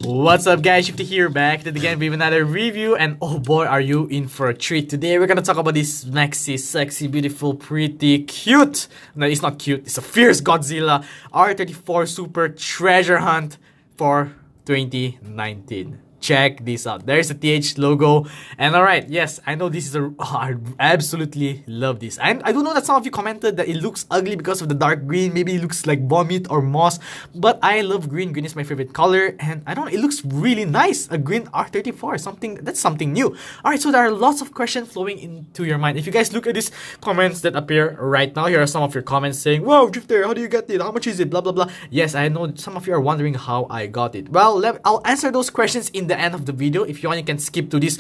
What's up guys, Shifty here, back at it again with another review, and oh boy are you in for a treat. Today we're gonna talk about this maxi, sexy, beautiful, pretty, cute, no it's not cute, it's a fierce Godzilla R34 Super Treasure Hunt for 2019. Check this out. There's the TH logo. And alright, yes, I know this is I absolutely love this. And I do know that some of you commented that it looks ugly because of the dark green. Maybe it looks like vomit or moss. But I love green. Green is my favorite color. And I don't know, it looks really nice. A green R34. That's something new. Alright, so there are lots of questions flowing into your mind. If you guys look at these comments that appear right now, here are some of your comments saying, wow, Drifter, how do you get it? How much is it? Blah, blah, blah. Yes, I know some of you are wondering how I got it. Well, I'll answer those questions in the end of the video. If you want, you can skip to this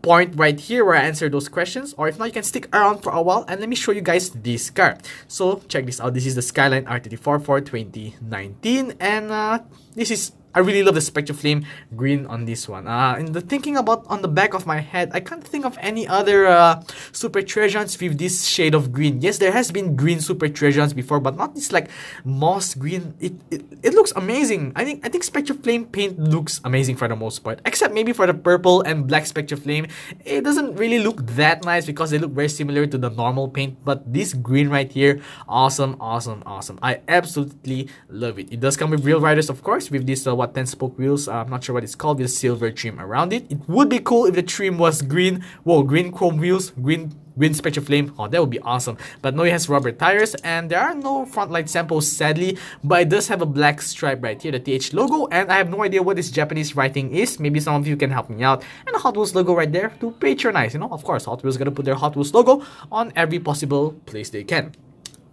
point right here where I answer those questions, or if not, you can stick around for a while and let me show you guys this car. So check this out. This is the Skyline R34 for 2019, and this is, I really love the Spectraflame green on this one. And the thinking about on the back of my head, I can't think of any other Super Treasure Hunts with this shade of green. Yes, there has been green Super Treasure Hunts before, but not this like moss green. It looks amazing. I think Spectraflame paint looks amazing for the most part, except maybe for the purple and black Spectraflame. It doesn't really look that nice because they look very similar to the normal paint. But this green right here, awesome, awesome, awesome. I absolutely love it. It does come with real riders, of course, with this 10-spoke wheels. I'm not sure what it's called, with a silver trim around it. It would be cool if the trim was green. Whoa, green chrome wheels, green Spectraflame. Oh, that would be awesome. But no, it has rubber tires, and there are no front light samples, sadly. But it does have a black stripe right here, the TH logo, and I have no idea what this Japanese writing is. Maybe some of you can help me out. And the Hot Wheels logo right there to patronize. You know, of course, Hot Wheels gonna put their Hot Wheels logo on every possible place they can.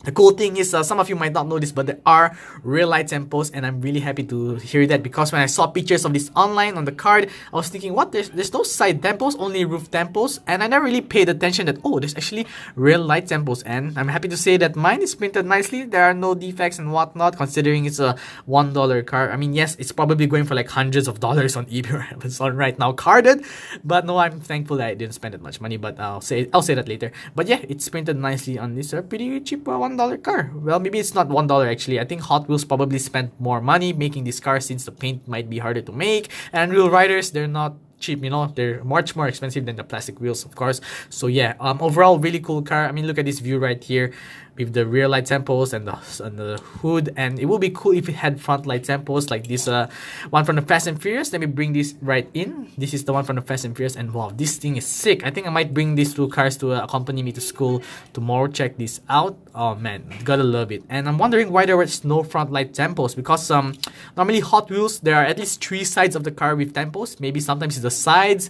The cool thing is, some of you might not know this, but there are real light tempos, and I'm really happy to hear that, because when I saw pictures of this online on the card, I was thinking, what? There's no side tempos, only roof tempos, and I never really paid attention that, oh, there's actually real light tempos, and I'm happy to say that mine is printed nicely. There are no defects and whatnot, considering it's a $1 car. I mean, yes, it's probably going for like hundreds of dollars on eBay or Amazon right now, carded, but no, I'm thankful that I didn't spend that much money, but I'll say that later. But yeah, it's printed nicely on this pretty cheap $1 car. Well, maybe it's not $1 actually. I think Hot Wheels probably spent more money making this car, since the paint might be harder to make, and real riders, they're not cheap, you know, they're much more expensive than the plastic wheels, of course. So yeah, overall really cool car. I mean, look at this view right here with the rear light tempos and the hood, and it would be cool if it had front light tempos like this one from the Fast and Furious. Let me bring this right in. This is the one from the Fast and Furious, and wow, this thing is sick. I think I might bring these two cars to accompany me to school tomorrow. Check this out. Oh man, gotta love it. And I'm wondering why there was no front light tempos, because normally Hot Wheels, there are at least 3 sides of the car with tempos. Maybe sometimes it's the sides,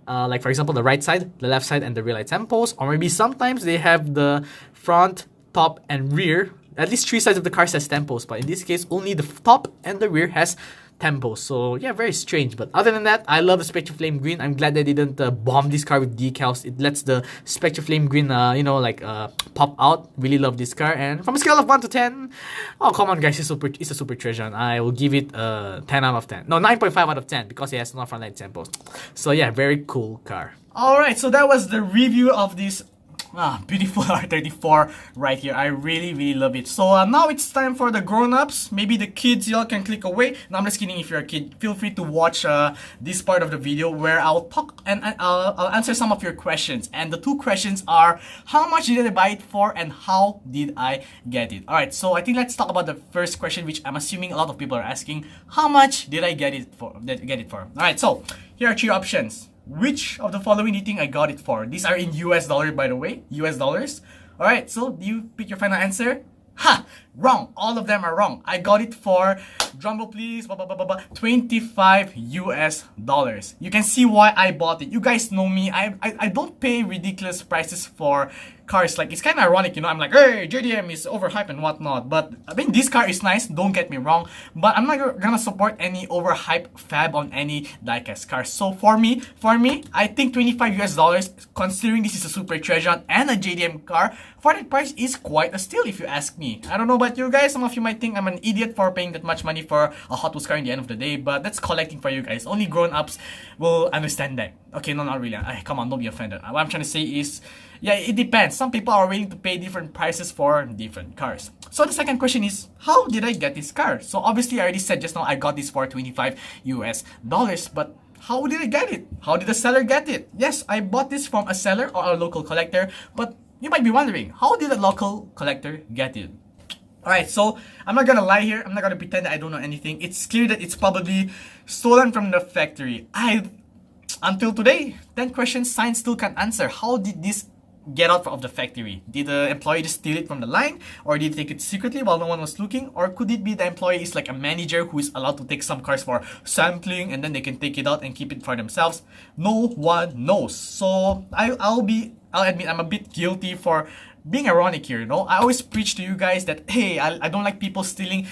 like for example the right side, the left side, and the rear light tempos, or maybe sometimes they have the front, top, and rear. At least 3 sides of the car says tempos, but in this case only the top and the rear has tempos. So yeah, very strange. But other than that, I love the Spectraflame green. I'm glad they didn't bomb this car with decals. It lets the Spectraflame green you know, like pop out. Really love this car. And from a scale of 1 to 10, oh come on guys, it's a super treasure, and I will give it 10 out of 10. No, 9.5 out of 10, because it has no front light tempos. So yeah, very cool car. Alright, so that was the review of this beautiful R34 right here. I really love it. So now it's time for the grown-ups. Maybe the kids, y'all can click away. No, I'm just kidding. If you're a kid, feel free to watch this part of the video where I'll talk and I'll answer some of your questions. And the 2 questions are, how much did I buy it for, and how did I get it? Alright, so I think let's talk about the first question, which I'm assuming a lot of people are asking. How much did I get it for? Alright, so here are 3 options. Which of the following do you think I got it for? These are in US dollar, by the way. US dollars. Alright, so do you pick your final answer? Ha! Wrong. All of them are wrong. I got it for, drumroll please, 25 US dollars. You can see why I bought it. You guys know me. I don't pay ridiculous prices for cars. Like, it's kind of ironic, you know. I'm like, hey, JDM is overhyped and whatnot. But I mean, this car is nice, don't get me wrong. But I'm not gonna support any overhyped fab on any diecast car. So for me, I think 25 US dollars, considering this is a super treasure and a JDM car, for that price is quite a steal if you ask me. I don't know about you guys. Some of you might think I'm an idiot for paying that much money for a Hot Wheels car in the end of the day, but that's collecting for you guys. Only grown-ups will understand that. Okay, no, not really. Come on, don't be offended. What I'm trying to say is, yeah, it depends. Some people are willing to pay different prices for different cars. So the second question is, how did I get this car? So obviously I already said just now I got this for 25 US dollars, but how did I get it? How did the seller get it? Yes, I bought this from a seller or a local collector, but you might be wondering, how did a local collector get it? Alright, so I'm not gonna lie here, I'm not gonna pretend that I don't know anything. It's clear that it's probably stolen from the factory. Until today, 10 questions science still can't answer. How did this get out of the factory? Did the employee just steal it from the line, or did they take it secretly while no one was looking? Or could it be the employee is like a manager who is allowed to take some cars for sampling and then they can take it out and keep it for themselves? No one knows. So I'll admit I'm a bit guilty for being ironic here. I always preach to you guys that, hey, I don't like people stealing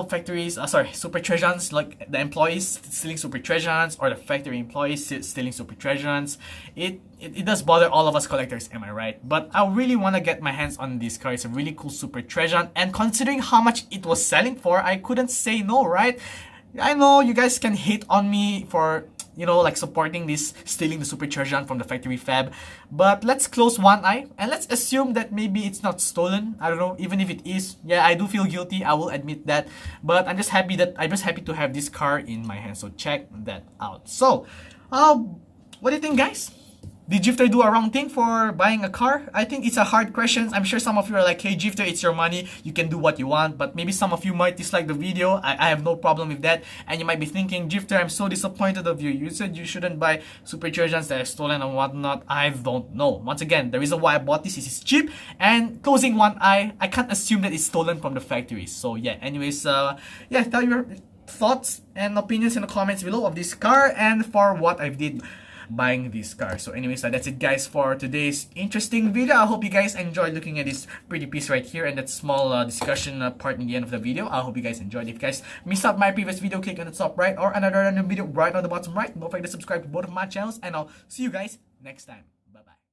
factories, super treasures, like the employees stealing super treasures or the factory employees stealing super treasures. It does bother all of us collectors, am I right? But I really want to get my hands on this car. It's a really cool super treasure, and considering how much it was selling for, I couldn't say no, right? I know you guys can hate on me for like supporting this stealing the super treasure from the factory fab, but let's close one eye and let's assume that maybe it's not stolen. I don't know, even if it is, yeah, I do feel guilty, I will admit that, but I'm just happy to have this car in my hand. So check that out. So what do you think, guys? Did Gifter do a wrong thing for buying a car? I think it's a hard question. I'm sure some of you are like, hey Gifter, it's your money, you can do what you want. But maybe some of you might dislike the video. I have no problem with that. And you might be thinking, Gifter, I'm so disappointed of you. You said you shouldn't buy super treasures that are stolen and whatnot. I don't know. Once again, the reason why I bought this is it's cheap. And closing one eye, I can't assume that it's stolen from the factory. So yeah, anyways, yeah, tell your thoughts and opinions in the comments below of this car and for what I did buying this car. So anyways, that's it guys for today's interesting video. I hope you guys enjoyed looking at this pretty piece right here and that small discussion part in the end of the video. I hope you guys enjoyed. If you guys missed out my previous video, click on the top right or another random video right on the bottom right. Don't forget to subscribe to both of my channels, and I'll see you guys next time. Bye bye.